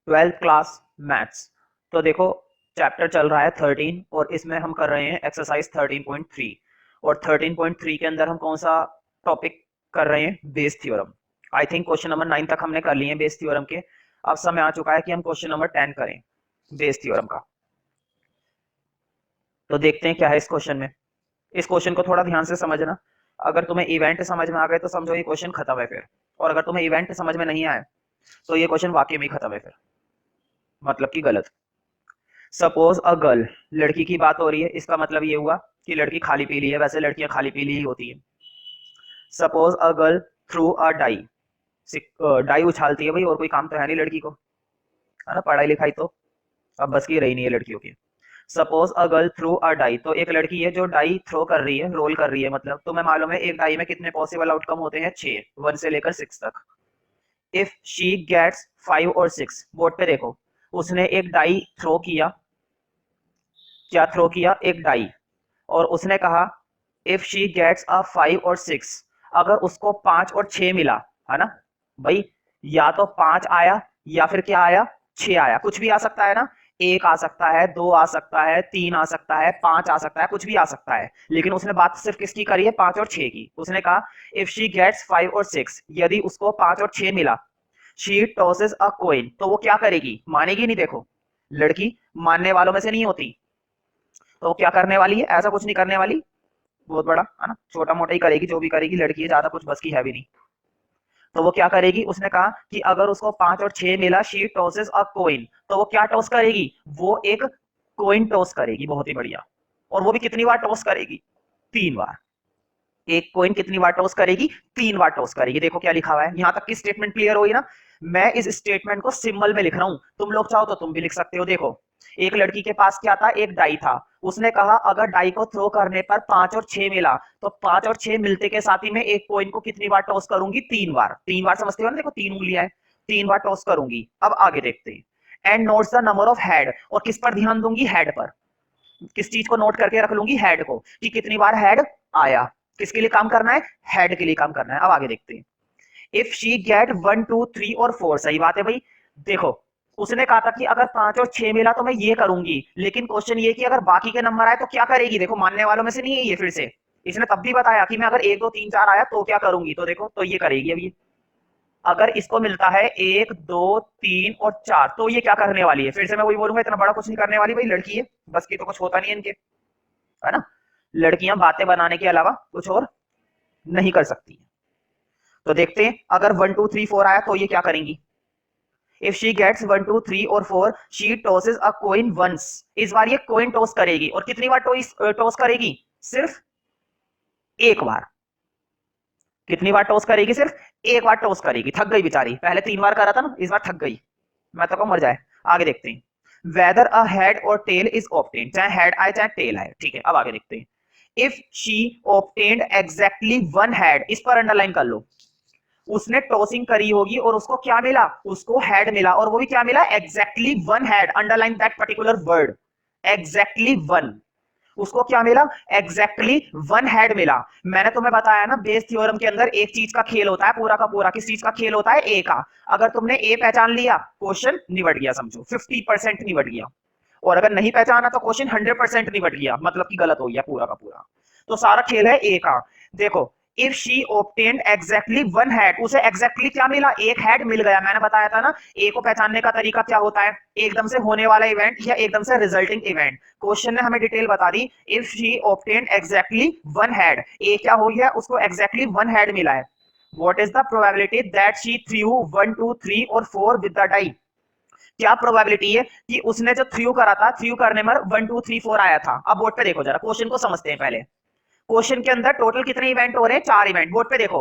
Twelfth class maths. तो देखो chapter चल रहा है 13 और इसमें हम कर रहे हैं एक्सरसाइज 13.3 और 13.3 के अंदर हम कौन सा टॉपिक कर रहे हैं, Bayes theorem. I think question number 9 तक हमने कर लिए हैं बेस थ्योरम के। अब समय आ चुका है कि हम क्वेश्चन नंबर 10 करें बेस थ्योरम का। तो देखते हैं क्या है इस क्वेश्चन में। इस क्वेश्चन को थोड़ा ध्यान से समझना। अगर तुम्हें इवेंट समझ में आ गए तो समझो ये क्वेश्चन खत्म है फिर, और अगर तुम्हें इवेंट समझ में नहीं आए तो ये क्वेश्चन वाकई में खत्म है फिर, मतलब कि गलत। सपोज अ गर्ल, लड़की की बात हो रही है, इसका मतलब ये हुआ कि लड़की खाली पीली है, वैसे लड़कियां खाली पीली ही होती है। Suppose a girl throw a die, die उछालती है भाई, और कोई काम तो है नहीं लड़की को, है ना, पढ़ाई लिखाई तो अब बस की रही नहीं है लड़कियों की। Suppose a girl throw a die, तो एक लड़की है जो डाई थ्रो कर रही है, रोल कर रही है, मतलब तुम्हें मालूम है एक डाई में कितने पॉसिबल आउटकम होते हैं, 6, 1 से लेकर 6 तक। इफ शी गेट्स 5 और 6, बोर्ड पे देखो, उसने एक डाई थ्रो किया, क्या थ्रो किया, एक डाई, और उसने कहा इफ शी गेट्स अ 5 और 6, अगर उसको 5 और 6 मिला, है ना भाई, या तो 5 आया या फिर क्या आया, 6 आया, कुछ भी आ सकता है ना, एक आ सकता है, दो आ सकता है, 3 आ सकता है, 5 आ सकता है, कुछ भी आ सकता है, लेकिन उसने बात सिर्फ किसकी करी है, 5 और 6 की। उसने कहा इफ शी गेट्स 5 और 6, यदि उसको 5 और 6 मिला, शी टॉसेस अ कॉइन, तो वो क्या करेगी, मानेगी नहीं। देखो लड़की मानने वालों में से नहीं होती, तो वो क्या करने वाली है, ऐसा कुछ नहीं करने वाली, बहुत बड़ा है ना, छोटा मोटा ही करेगी, जो भी करेगी, लड़की है, ज्यादा कुछ बस की है भी नहीं। तो वो क्या करेगी, उसने कहा कि अगर उसको 5 और 6 मिला, शी टॉसेस अ कॉइन, तो वो क्या टॉस करेगी, वो एक कॉइन टॉस करेगी, बहुत ही बढ़िया। और वो भी कितनी बार टॉस करेगी, 3 बार। एक कॉइन कितनी बार टॉस करेगी, 3 बार टॉस करेगी। देखो क्या लिखा हुआ है, यहां तक की स्टेटमेंट क्लियर हुई ना। मैं इस स्टेटमेंट को सिंबल में लिख रहा हूं, तुम लोग चाहो तो तुम भी लिख सकते हो। देखो एक लड़की के पास क्या था, एक डाई था, उसने कहा अगर डाई को थ्रो करने पर 5 और 6 मिला, तो 5 और 6 मिलते के साथ ही मैं एक कॉइन को कितनी बार टॉस करूंगी, 3 बार। 3 बार समझते हो ना, देखो 3 उंगलियां है, 3 बार टॉस करूंगी। अब आगे देखते हैं। And notes the number of head, और किस पर ध्यान दूंगी, हेड पर। किस चीज को नोट करके रख लूंगी, हेड को, कि कितनी बार हेड आया। किसके लिए काम करना है, हेड के लिए काम करना है। अब आगे देखते हैं। इफ शी गेट 1 2 3 और 4, सही बात है भाई। देखो उसने कहा था कि अगर 5 और 6 मिला तो मैं ये करूंगी, लेकिन क्वेश्चन ये कि अगर बाकी के नंबर आए तो क्या करेगी। देखो मानने वालों में से नहीं है ये, फिर से इसने तब भी बताया कि मैं अगर 1 2 3 4 आया तो क्या करूंगी, तो देखो तो ये करेगी। अब ये अगर इसको मिलता है 1 2 3 और 4, तो ये क्या करने वाली है, फिर से मैं वही बोलूंगा, इतना बड़ा कुछ नहीं करने वाली भाई, लड़की है, बस की तो कुछ होता नहीं है इनके, है ना। लड़कियां बातें बनाने के अलावा कुछ और नहीं कर सकती। तो देखते हैं अगर 1 2 3 4 आया तो ये क्या करेंगी। इफ शी गेट्स 1 2 3 और 4, she tosses a coin once, इस बार ये कॉइन टॉस करेगी, और कितनी बार टॉस करेगी, सिर्फ एक बार। कितनी बार टॉस करेगी, सिर्फ एक बार टॉस करेगी। थक गई बेचारी, पहले 3 बार करा था ना, इस बार थक गई, मैं तो मर जाए। आगे देखते हैं। वेदर अ हेड और टेल इज ऑब्टेन्ड, चाहे हेड आए चाहे टेल आए, ठीक है। अब आगे देखते हैं। If she obtained exactly one head, इस पर अंडरलाइन कर लो, उसने टॉसिंग करी होगी और उसको क्या मिला, उसको हेड मिला, और वो भी क्या मिला, exactly one head, underline that particular word, exactly one. उसको क्या मिला, एग्जैक्टली वन हेड मिला। मैंने तुम्हें बताया ना बेस थ्योरम के अंदर एक चीज का खेल होता है पूरा का पूरा, किस चीज का खेल होता है, ए का। अगर तुमने ए पहचान लिया, क्वेश्चन निबट गया, समझो 50% निबट गया, और अगर नहीं पहचाना तो क्वेश्चन 100% निबट गया, मतलब कि गलत हो गया पूरा का पूरा। तो सारा खेल है ए का। देखो if she obtained exactly one head, उसे एग्जैक्टली क्या मिला, एक हेड मिल गया। मैंने बताया था ना ए को पहचानने का तरीका क्या होता है, एकदम से होने वाला इवेंट या एकदम से रिजल्टिंग इवेंट। क्वेश्चन ने हमें डिटेल बता दी, if she obtained exactly one head, ए क्या हो गया, उसको एग्जैक्टली वन हेड मिला है। What is the probability that she threw 1 2 3 और 4 विद द डाई, क्या प्रोबेबिलिटी है कि उसने जो थ्रू करा था, थ्रू करने में 1 2 3 4 आया था। अब बोर्ड पे देखो जरा, क्वेश्चन को समझते हैं पहले। क्वेश्चन के अंदर टोटल कितने इवेंट हो रहे हैं, 4 इवेंट। बोर्ड पे देखो,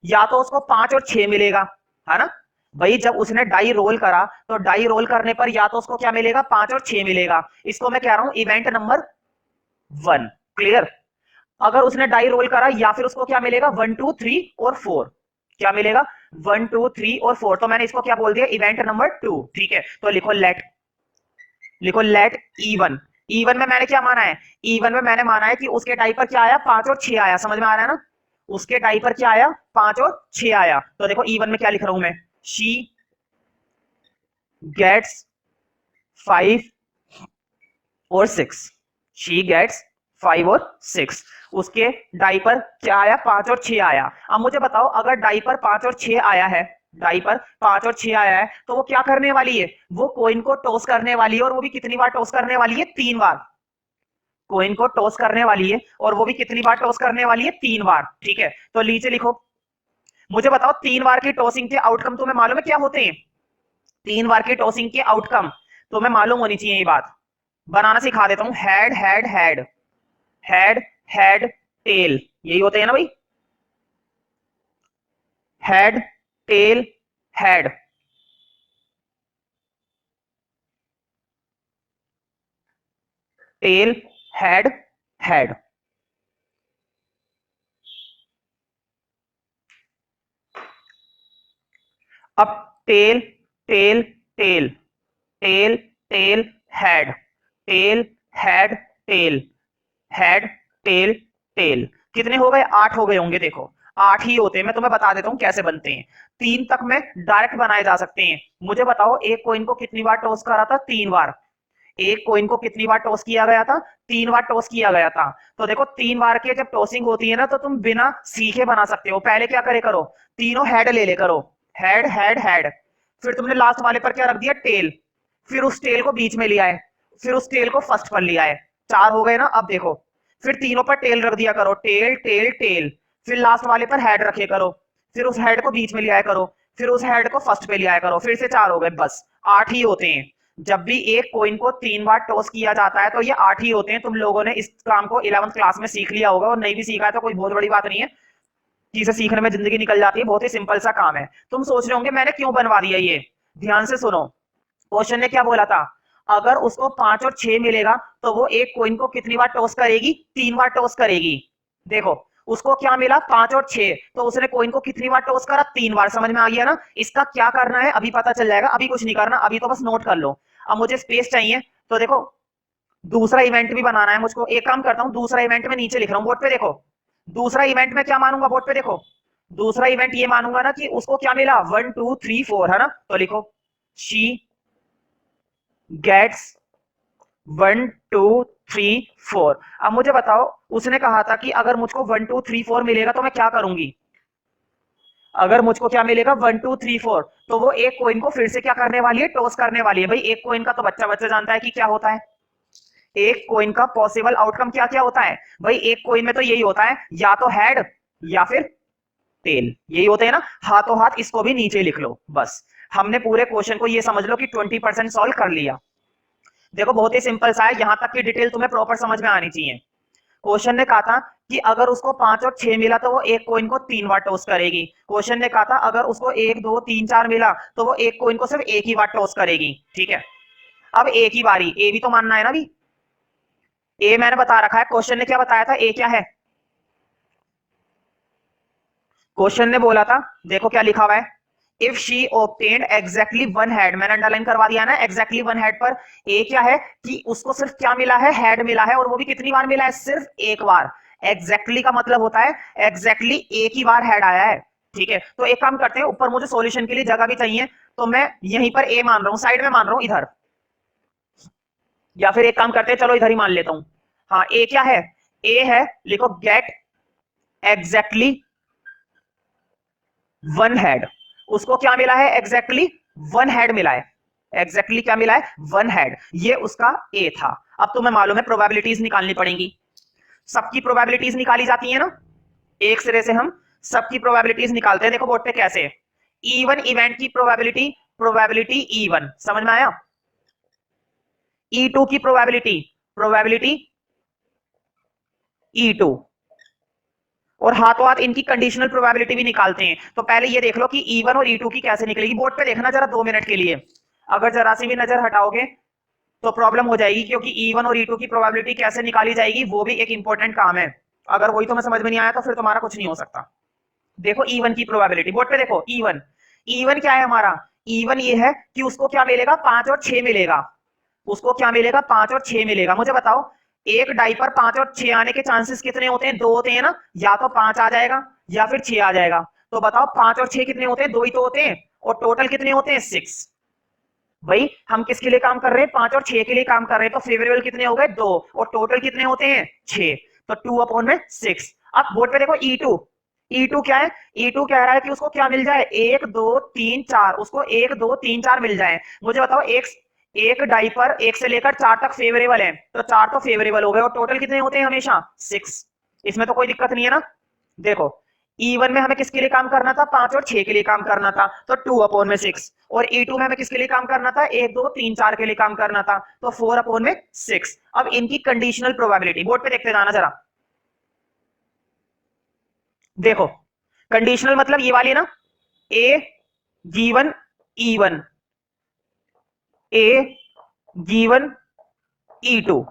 या तो उसको 5 और 6 मिलेगा, है ना भाई, जब उसने डाई रोल करा तो डाई रोल करने पर या तो उसको क्या मिलेगा, 5 और 6 मिलेगा। इसको मैं कह रहा हूं इवेंट नंबर 1, क्लियर। अगर उसने डाई रोल करा या फिर उसको क्या मिलेगा, 1 2 3 और 4, क्या मिलेगा, 1 2 3 और 4, तो मैंने इसको क्या बोल दिया, इवेंट नंबर 2, ठीक है। तो लिखो लेट, लिखो लेट E1। E1 में मैंने क्या माना है, E1 में मैंने माना है कि उसके टाइप पर क्या आया, 5 और 6 आया, समझ में आ रहा है ना। उसके टाइप पर क्या आया, 5 और 6 आया। तो देखो E1 में क्या लिख रहा हूं मैं, शी गेट्स 5 और 6, शी गेट्स 5 और 6। उसके डाइपर क्या आया, 5 और 6 आया। अब मुझे बताओ अगर डाइपर 5 और 6 आया है, डाइपर 5 और 6 आया है, तो वो क्या करने वाली है, वो कॉइन को टॉस करने वाली है, और वो भी कितनी बार टॉस करने वाली है, 3 बार। कॉइन को टॉस करने वाली है और वो भी कितनी बार टॉस करने वाली है, 3 बार। ठीक है, तो नीचे लिखो। मुझे बताओ 3 बार की टॉसिंग के आउटकम तुम्हें मालूम है क्या होते हैं, 3 बार की टॉसिंग के आउटकम तुम्हें मालूम होनी चाहिए। ये बात बनाना सिखा देता हूं। Head head head, head head tail, यही होते हैं ना भाई, head tail head. Tail head head. अब tail tail tail, tail tail head, tail head tail, head tail tail. कितने हो गए, 8 हो गए होंगे। देखो 8 ही होते हैं। मैं तुम्हें बता देता हूं कैसे बनते हैं। 3 तक में डायरेक्ट बनाए जा सकते हैं। मुझे बताओ एक कॉइन को कितनी बार टॉस करा था, 3 बार। एक कॉइन को कितनी बार टॉस किया गया था, 3 बार टॉस किया गया था। तो देखो 3 बार की जब टॉसिंग होती है ना, तो तुम बिना सीखे बना सकते हो। पहले क्या करे करो, तीनों हेड ले ले करो, हेड हेड हेड। फिर तुमने लास्ट वाले पर क्या रख दिया, टेल। फिर उस टेल को बीच में लिया है, फिर उस टेल को फर्स्ट पर लिया है। 4 हो गए ना। अब देखो फिर तीनों पर टेल रख दिया करो, टेल टेल टेल। फिर लास्ट वाले पर हेड रखे करो, फिर उस हेड को बीच में लिया करो, फिर उस हेड को फर्स्ट पे लिया करो। फिर से 4 हो गए, बस 8 ही होते हैं। जब भी एक कॉइन को 3 बार टॉस किया जाता है तो ये 8 ही होते हैं। तुम लोगों ने इस काम को 11th क्लास में सीख लिया होगा, और नहीं भी सीखा है तो कोई बहुत बड़ी बात नहीं है, चीजें सीखने में जिंदगी निकल जाती है। बहुत ही सिंपल सा काम है। तुम सोच रहे होंगे मैंने क्यों बनवा दिया ये, ध्यान से सुनो। क्वेश्चन ने क्या बोला था, अगर उसको 5 और 6 मिलेगा तो वो एक कॉइन को कितनी बार टॉस करेगी, 3 बार टॉस करेगी। देखो उसको क्या मिला, 5 और 6, तो उसने कॉइन को कितनी बार टॉस करा, 3 बार। समझ में आ गया ना। इसका क्या करना है अभी पता चल जाएगा, अभी कुछ नहीं करना, अभी तो बस नोट कर लो। अब मुझे स्पेस चाहिए, तो देखो दूसरा इवेंट भी बनाना है मुझको। एक काम करता हूं, दूसरा इवेंट में नीचे लिख रहा हूं बोर्ड पे। देखो दूसरा इवेंट में क्या मानूंगा, बोर्ड पे देखो। दूसरा इवेंट ये मानूंगा ना कि उसको क्या मिला, 1 2 3 4, है ना। तो लिखो शी गेट्स 1 2 3 4। अब मुझे बताओ उसने कहा था कि अगर मुझको 1 2 3 4 मिलेगा तो मैं क्या करूंगी। अगर मुझको क्या मिलेगा, 1 2 3 4, तो वो एक कॉइन को फिर से क्या करने वाली है, टॉस करने वाली है। भाई एक कॉइन का तो बच्चा बच्चा जानता है कि क्या होता है। एक कॉइन का पॉसिबल आउटकम क्या क्या होता है भाई, एक कॉइन में तो यही होता है, या तो हेड या फिर टेल, यही होते हैं ना। हाथों हाथ इसको भी नीचे लिख लो। बस हमने पूरे क्वेश्चन को ये समझ लो कि 20% सॉल्व कर लिया। देखो बहुत ही सिंपल सा है, यहां तक की डिटेल तुम्हें प्रॉपर समझ में आनी चाहिए। क्वेश्चन ने कहा था कि अगर उसको 5 और 6 मिला तो वो एक कॉइन को 3 बार टॉस करेगी। क्वेश्चन ने कहा था अगर उसको 1 2 3 4 मिला तो वो एक कॉइन को सिर्फ एक ही बार टॉस करेगी। ठीक है, अब एक ही बारी, ए भी तो मानना है ना भी। ए मैंने बता रखा है, क्वेश्चन ने क्या बताया था, ए क्या है। क्वेश्चन ने बोला था, देखो क्या लिखा हुआ है, if she obtained exactly one head, मैंने अंडरलाइन करवा दिया ना एग्जैक्टली वन हेड पर। ए क्या है कि उसको सिर्फ क्या मिला है, हेड मिला है, और वो भी कितनी बार मिला है, सिर्फ एक बार। एग्जैक्टली का मतलब होता है एग्जैक्टली एक ही बार हेड आया है। ठीक है, तो एक काम करते हैं, ऊपर मुझे सॉल्यूशन के लिए जगह भी चाहिए, तो मैं यहीं पर ए मान रहा हूं, साइड में मान रहा हूं इधर। या फिर एक काम करते हैं, चलो इधर ही मान लेता हूं। हाँ ए क्या है, ए है, लिखो गेट एग्जैक्टली वन हेड। उसको क्या मिला है, एग्जैक्टली वन हेड मिला है। एग्जैक्टली क्या मिला है, वन हेड। ये उसका ए था। अब तुम्हें मालूम है प्रोबेबिलिटीज निकालनी पड़ेंगी। सबकी प्रोबेबिलिटीज निकाली जाती है ना, एक सिरे से हम सबकी प्रोबेबिलिटीज निकालते हैं। देखो बोर्ड पे कैसे, इवन इवेंट की प्रोबेबिलिटी, प्रोबेबिलिटी इवन, समझ में आया। E2 की प्रोबेबिलिटी, प्रोबेबिलिटी E2। और हाथों हाथ इनकी कंडीशनल प्रोबेबिलिटी भी निकालते हैं। तो पहले ये देख लो कि E1 और E2 की कैसे निकलेगी। बोर्ड पे देखना जरा 2 मिनट के लिए, अगर जरा सी भी नजर हटाओगे तो प्रॉब्लम हो जाएगी, क्योंकि E1 और E2 की प्रोबेबिलिटी कैसे निकाली जाएगी वो भी एक इंपॉर्टेंट काम है। अगर वही तुम्हें समझ में नहीं आया तो फिर तुम्हारा कुछ नहीं हो सकता। देखो E1 की प्रोबेबिलिटी, बोर्ड पे देखो E1। E1 क्या है हमारा, E1 ये है कि उसको क्या मिलेगा, 5 और 6 मिलेगा। उसको क्या मिलेगा, 5 और 6 मिलेगा। मुझे बताओ एक डाई पर 5 और 6 आने के चांसेस कितने होते हैं, 2 होते हैं ना। या तो 5 आ जाएगा या फिर 6 आ जाएगा। तो बताओ 5 और 6 कितने होते हैं, 2 ही तो होते हैं। और टोटल कितने होते हैं, 6। भाई हम किसके लिए काम कर रहे हैं, 5 और 6 के लिए काम कर रहे हैं, तो फेवरेबल कितने हो गए 2, और टोटल कितने होते हैं 6, तो 2/6। अब बोर्ड पे देखो E2, E2 क्या है, E2 कह रहा है कि उसको क्या मिल जाए, 1 2 3 4, उसको 1 2 3 4 मिल जाए। मुझे बताओ एक एक डाइपर 1 से लेकर 4 तक फेवरेबल है, तो 4 तो फेवरेबल हो गए, और टोटल कितने होते हैं हमेशा 6। इसमें तो कोई दिक्कत नहीं है ना। देखो E1 में हमें किसके लिए काम करना था, 5 और 6 के लिए काम करना था, तो 2/6, और E2 में हमें किसके लिए काम करना था, 1 2 3 4 के लिए काम करना था, तो 4/6। अब इनकी कंडीशनल प्रोबेबिलिटी बोर्ड पे देखते जाना जरा। देखो कंडीशनल मतलब ये वाली ना, ए गिवन E1, ए गिवन E2,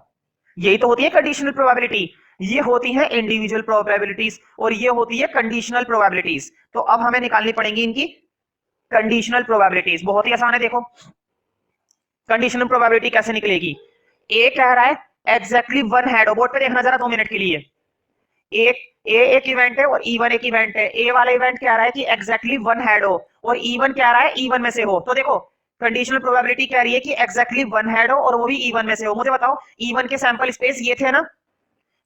यही तो होती है कंडीशनल प्रोबेबिलिटी। ये होती है इंडिविजुअल प्रोबेबिलिटीज और ये होती है कंडीशनल प्रोबेबिलिटीज। तो अब हमें निकालनी पड़ेंगी इनकी कंडीशनल प्रोबेबिलिटीज। बहुत ही आसान है, देखो कंडीशनल प्रोबेबिलिटी कैसे निकलेगी। ए कह रहा है एग्जैक्टली वन हेड हो, बोर्ड पे देखना जरा 2 मिनट के लिए। एक इवेंट है और E1 एक इवेंट है। ए वाला इवेंट कह रहा है कि एग्जैक्टली वन हेड हो, और E1 कह रहा है E1 में से हो। तो देखो कंडीशनल प्रोबेबिलिटी कह रही है कि एग्जैक्टली वन हेड हो और वो भी E1 में से हो। मुझे बताओ E1 के सैंपल स्पेस ये थे ना,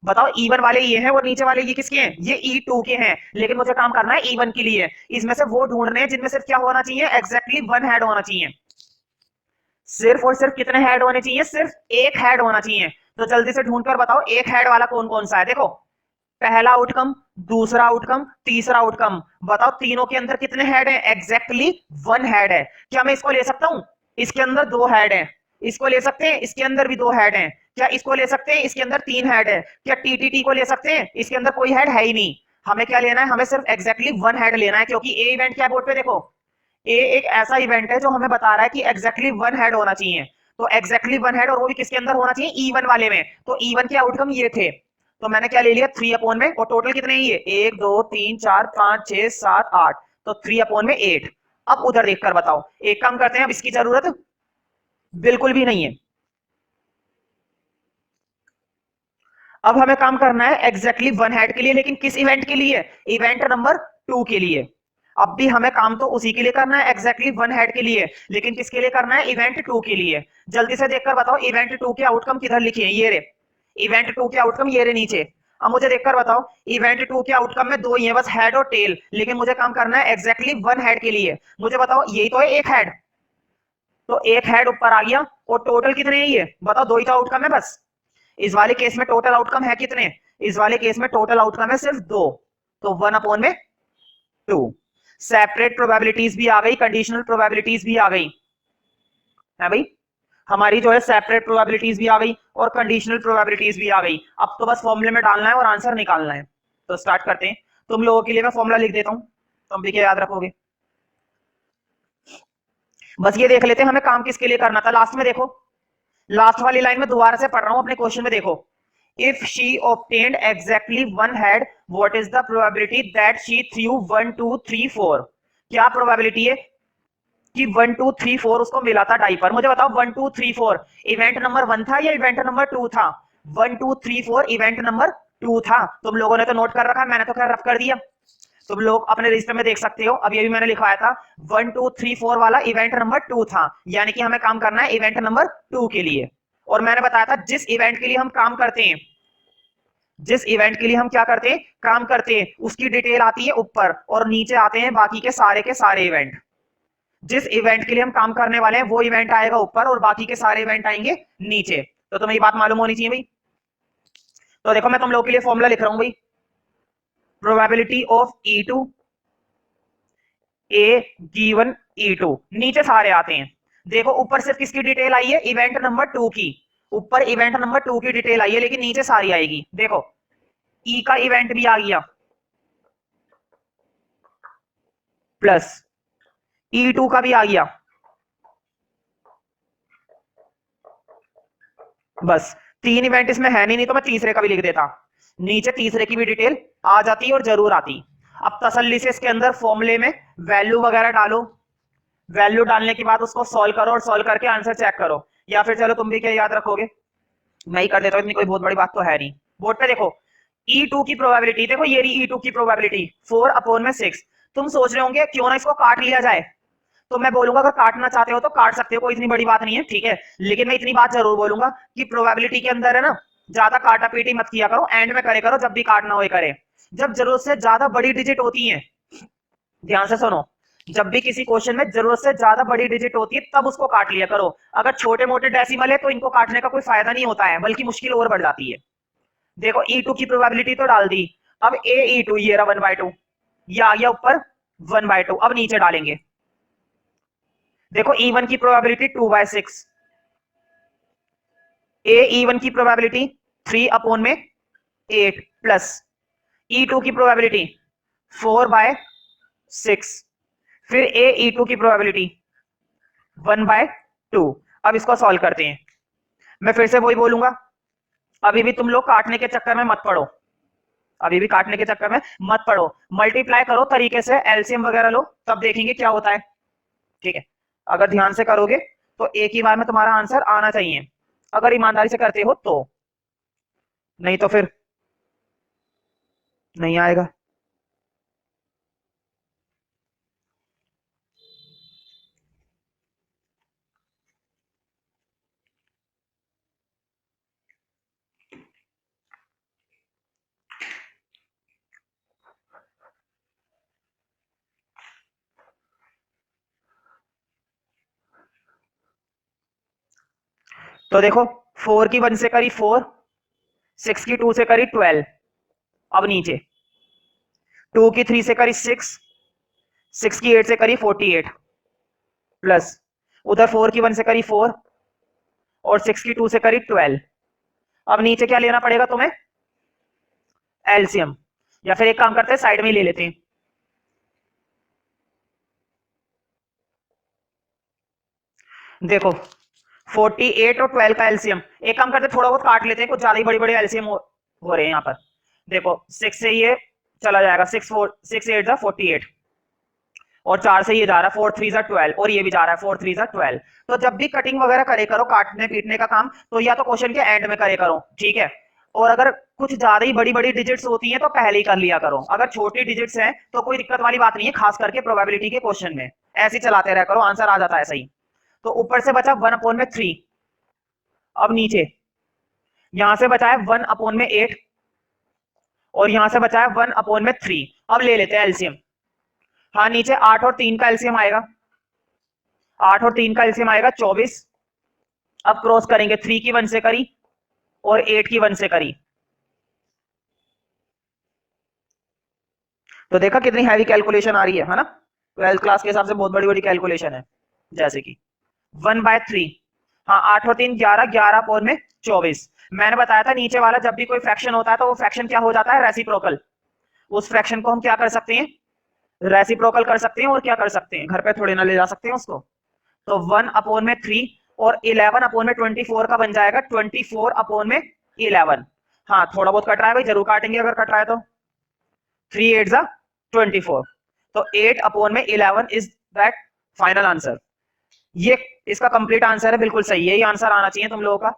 बताओ E1 वाले ये हैं और नीचे वाले ये किसके हैं, ये E2 के हैं, लेकिन मुझे काम करना है E1 के लिए। इसमें से वो ढूंढने हैं जिनमें सिर्फ क्या होना चाहिए, एग्जैक्टली वन हेड होना चाहिए। सिर्फ और सिर्फ कितने हेड होने चाहिए, सिर्फ एक हेड होना चाहिए। तो जल्दी से ढूंढ कर बताओ एक हेड वाला कौन कौन सा है। देखो पहला आउटकम, दूसरा आउटकम, तीसरा आउटकम, बताओ तीनों के अंदर कितने हेड हैं, एग्जैक्टली वन हेड है। क्या मैं इसको ले सकता हूं, इसके अंदर 2 हेड हैं, इसको ले सकते हैं, इसके अंदर भी 2 हेड हैं, क्या इसको ले सकते हैं, इसके अंदर 3 हेड है, क्या टीटीटी को ले सकते हैं, इसके अंदर कोई हेड है ही नहीं। हमें क्या लेना है, हमें सिर्फ एग्जैक्टली वन हेड लेना है, क्योंकि ए इवेंट क्या बोर्ड पे देखो, ए एक ऐसा इवेंट है जो हमें बता रहा है कि एग्जैक्टली वन हेड होना चाहिए। तो एग्जैक्टली वन हेड, और वो भी किसके अंदर होना चाहिए, E1 वाले में। तो E1 के आउटकम ये थे, तो मैंने क्या ले लिया 3 में, और टोटल कितने हैं ये 1 2 3 4 5 6 7 8, तो 3/8। अब उधर देखकर बताओ, एक काम करते हैं, अब इसकी जरूरत बिल्कुल भी नहीं है। अब हमें काम करना है एग्जैक्टली वन हेड के लिए, लेकिन किस इवेंट के लिए, इवेंट नंबर 2 के लिए। अब भी हमें काम तो उसी के लिए करना है, एग्जैक्टली वन हेड के लिए, लेकिन किसके लिए करना है, इवेंट 2 के लिए। जल्दी से देखकर बताओ इवेंट 2 के आउटकम किधर लिखे हैं, ये रे इवेंट 2 के आउटकम, ये रे नीचे। अब मुझे देखकर बताओ इवेंट 2 के आउटकम में 2 ही है बस, हेड और टेल, लेकिन मुझे काम करना है एग्जैक्टली वन हेड के लिए। मुझे बताओ यही तो है एक हेड, तो एक हेड ऊपर आ गया, और टोटल कितने हैं ये बताओ, 2 ही तो आउटकम है बस। इस वाले केस में टोटल आउटकम है कितने, इस वाले केस में टोटल आउटकम है सिर्फ 2, तो 1/2। सेपरेट प्रोबेबिलिटीज भी आ गई, कंडीशनल प्रोबेबिलिटीज भी आ गई है भाई, हमारी जो है सेपरेट प्रोबेबिलिटीज भी आ गई और कंडीशनल प्रोबेबिलिटीज भी आ गई। अब तो बस फॉर्मूले में डालना है और आंसर निकालना है। तो स्टार्ट करते हैं, तुम लोगों के लिए मैं फॉर्मूला लिख देता हूं, तुम भी क्या याद रखोगे। बस ये देख लेते हैं हमें काम किसके लिए करना था। लास्ट में देखो, लास्ट वाली लाइन में दोबारा से पढ़ रहा हूं, अपने क्वेश्चन में देखो, if she obtained exactly one head, what is the probability that she threw 1 2 3 4। क्या प्रोबेबिलिटी है कि 1 2 3 4 उसको मिला था डाइपर। मुझे बताओ 1 2 3 4 इवेंट नंबर 1 था या इवेंट नंबर 2 था, 1 2 3 4 इवेंट नंबर 2 था। तुम लोगों ने तो नोट कर रखा, मैंने तो खैर रफ कर दिया, तुम लोग अपने रजिस्टर में देख सकते हो। अब ये भी मैंने लिखवाया था 1 2 3 4 वाला इवेंट नंबर 2 था, यानी कि हमें काम करना है इवेंट नंबर 2 के लिए। और मैंने बताया था जिस इवेंट के लिए हम काम करते हैं, जिस इवेंट के लिए हम क्या करते हैं, काम करते हैं, उसकी डिटेल आती है ऊपर और नीचे आते हैं बाकी के सारे इवेंट। जिस इवेंट के लिए हम काम करने वाले हैं वो इवेंट आएगा ऊपर और बाकी के सारे इवेंट आएंगे नीचे। तो तुम्हें ये बात मालूम होनी चाहिए भाई। तो देखो मैं तुम लोगों के लिए फॉर्मूला लिख रहा हूं भाई, probability of E2 A given E2, नीचे सारे आते हैं। देखो ऊपर सिर्फ किसकी डिटेल आई है, इवेंट नंबर 2 की, ऊपर इवेंट नंबर 2 की डिटेल आई है, लेकिन नीचे सारी आएगी। देखो ई का इवेंट भी आ गया प्लस E2 का भी आ गया, बस 3 इवेंट इसमें है नहीं तो मैं तीसरे का भी लिख देता, नीचे तीसरे की भी डिटेल आ जाती और जरूर आती। अब तसल्ली से इसके अंदर फॉर्मूले में वैल्यू वगैरह डालो, वैल्यू डालने के बाद उसको सॉल्व करो और सॉल्व करके आंसर चेक करो, या फिर चलो तुम भी क्या याद रखोगे, मैं ही कर देता हूं, इतनी कोई बहुत बड़ी बात तो है नहीं। बोर्ड पे देखो E2 की प्रोबेबिलिटी, देखो ये रही E2 की प्रोबेबिलिटी 4/6। तुम सोच रहे होंगे क्यों ना इसको काट लिया जाए, तो मैं बोलूंगा अगर काटना चाहते हो तो काट सकते हो, कोई इतनी बड़ी बात नहीं है, ठीक है। लेकिन मैं इतनी बात जरूर बोलूंगा कि प्रोबेबिलिटी के अंदर है ना, ज्यादा काटा पीटी मत किया करो, एंड में करे करो जब भी काटना हो करे। जब जरूरत से ज्यादा बड़ी डिजिट होती है, ध्यान से सुनो, जब भी किसी क्वेश्चन में जरूरत से ज्यादा बड़ी डिजिट होती है तब उसको काट लिया करो। अगर छोटे मोटे डेसिमल है तो इनको काटने का कोई फायदा नहीं होता है, बल्कि मुश्किल और बढ़ जाती है। देखो E2 की प्रोबेबिलिटी तो डाल दी, अब AE2 ये रहा 1/2, या आ गया ऊपर 1/2, अब नीचे डालेंगे। देखो E1 की प्रोबेबिलिटी 2/6, AE1 की प्रोबेबिलिटी 3/8 प्लस E2 की प्रोबेबिलिटी 4/6, फिर AE2 की प्रोबेबिलिटी 1/2। अब इसको सॉल्व करते हैं। मैं फिर से वही बोलूंगा, अभी भी तुम लोग काटने के चक्कर में मत पड़ो, अभी भी काटने के चक्कर में मत पड़ो, मल्टीप्लाई करो तरीके से, एलसीएम वगैरह लो, तब देखेंगे क्या होता है, ठीक है। अगर ध्यान से करोगे तो एक ही बार में तुम्हारा आंसर आना चाहिए, अगर ईमानदारी से करते हो तो, नहीं तो फिर नहीं आएगा। तो देखो 4 की 1 से करी 4, 6 की 2 से करी 12, अब नीचे 2 की 3 से करी 6, 6 की 8 से करी 48 प्लस उधर 4 की 1 से करी 4 और 6 की 2 से करी 12। अब नीचे क्या लेना पड़ेगा तुम्हें, एलसीएम, या फिर एक काम करते हैं साइड में ले लेते हैं। देखो 48 और 12 का एलसीएम, एक काम करते थोड़ा बहुत काट लेते हैं, कुछ ज्यादा ही बड़ी बड़ी एलसीएम हो रहे हैं यहाँ पर। देखो 6 से ये चला जाएगा, 6 8 जा 48, और 4 से ये जा रहा है 4 3 जा 12, और ये भी जा रहा है 4 3 जा 12। तो जब भी कटिंग वगैरह करे करो, काटने पीटने का काम, तो या तो क्वेश्चन के एंड में करे करो, ठीक है। और अगर कुछ ज्यादा ही बड़ी बड़ी डिजिट्स होती हैं तो पहले ही कर लिया करो, अगर छोटी डिजिट्स हैं तो कोई दिक्कत वाली बात नहीं है, खास करके प्रोबेबिलिटी के क्वेश्चन में ऐसे ही चलाते रह करो, आंसर आ जाता है सही। तो ऊपर से बचा 1/3, अब नीचे यहां से बचा है 1/8, और यहां से बचा है 1/3। अब ले लेते हैं एलसीएम। हाँ नीचे 8 और 3 का एलसीएम आएगा, 8 और 3 का एलसीएम आएगा 24। अब क्रॉस करेंगे, 3 की 1 से करी और 8 की 1 से करी, तो देखा कितनी हैवी कैलकुलेशन आ रही है ना, 12th क्लास के हिसाब से बहुत बड़ी बड़ी कैलकुलेशन है। जैसे कि 1/3, हाँ 8 और 3 11, 11 में 24। मैंने बताया था नीचे वाला जब भी कोई फ्रैक्शन होता है तो वो फ्रैक्शन क्या हो जाता है, रेसिप्रोकल। उस फ्रैक्शन को हम क्या कर सकते हैं, रेसिप्रोकल कर सकते हैं, और क्या कर सकते हैं, घर पे थोड़ी ना ले जा सकते हैं उसको। तो 1/3 और 11/24 का बन जाएगा 24/11। हाँ थोड़ा बहुत कट रहा है भाई, जरूर काटेंगे अगर कट रहा है तो, 3 8 जा 24, तो 8/11 इज दैट फाइनल आंसर। ये इसका कंप्लीट आंसर है, बिल्कुल सही है, ये आंसर आना चाहिए तुम लोगों का।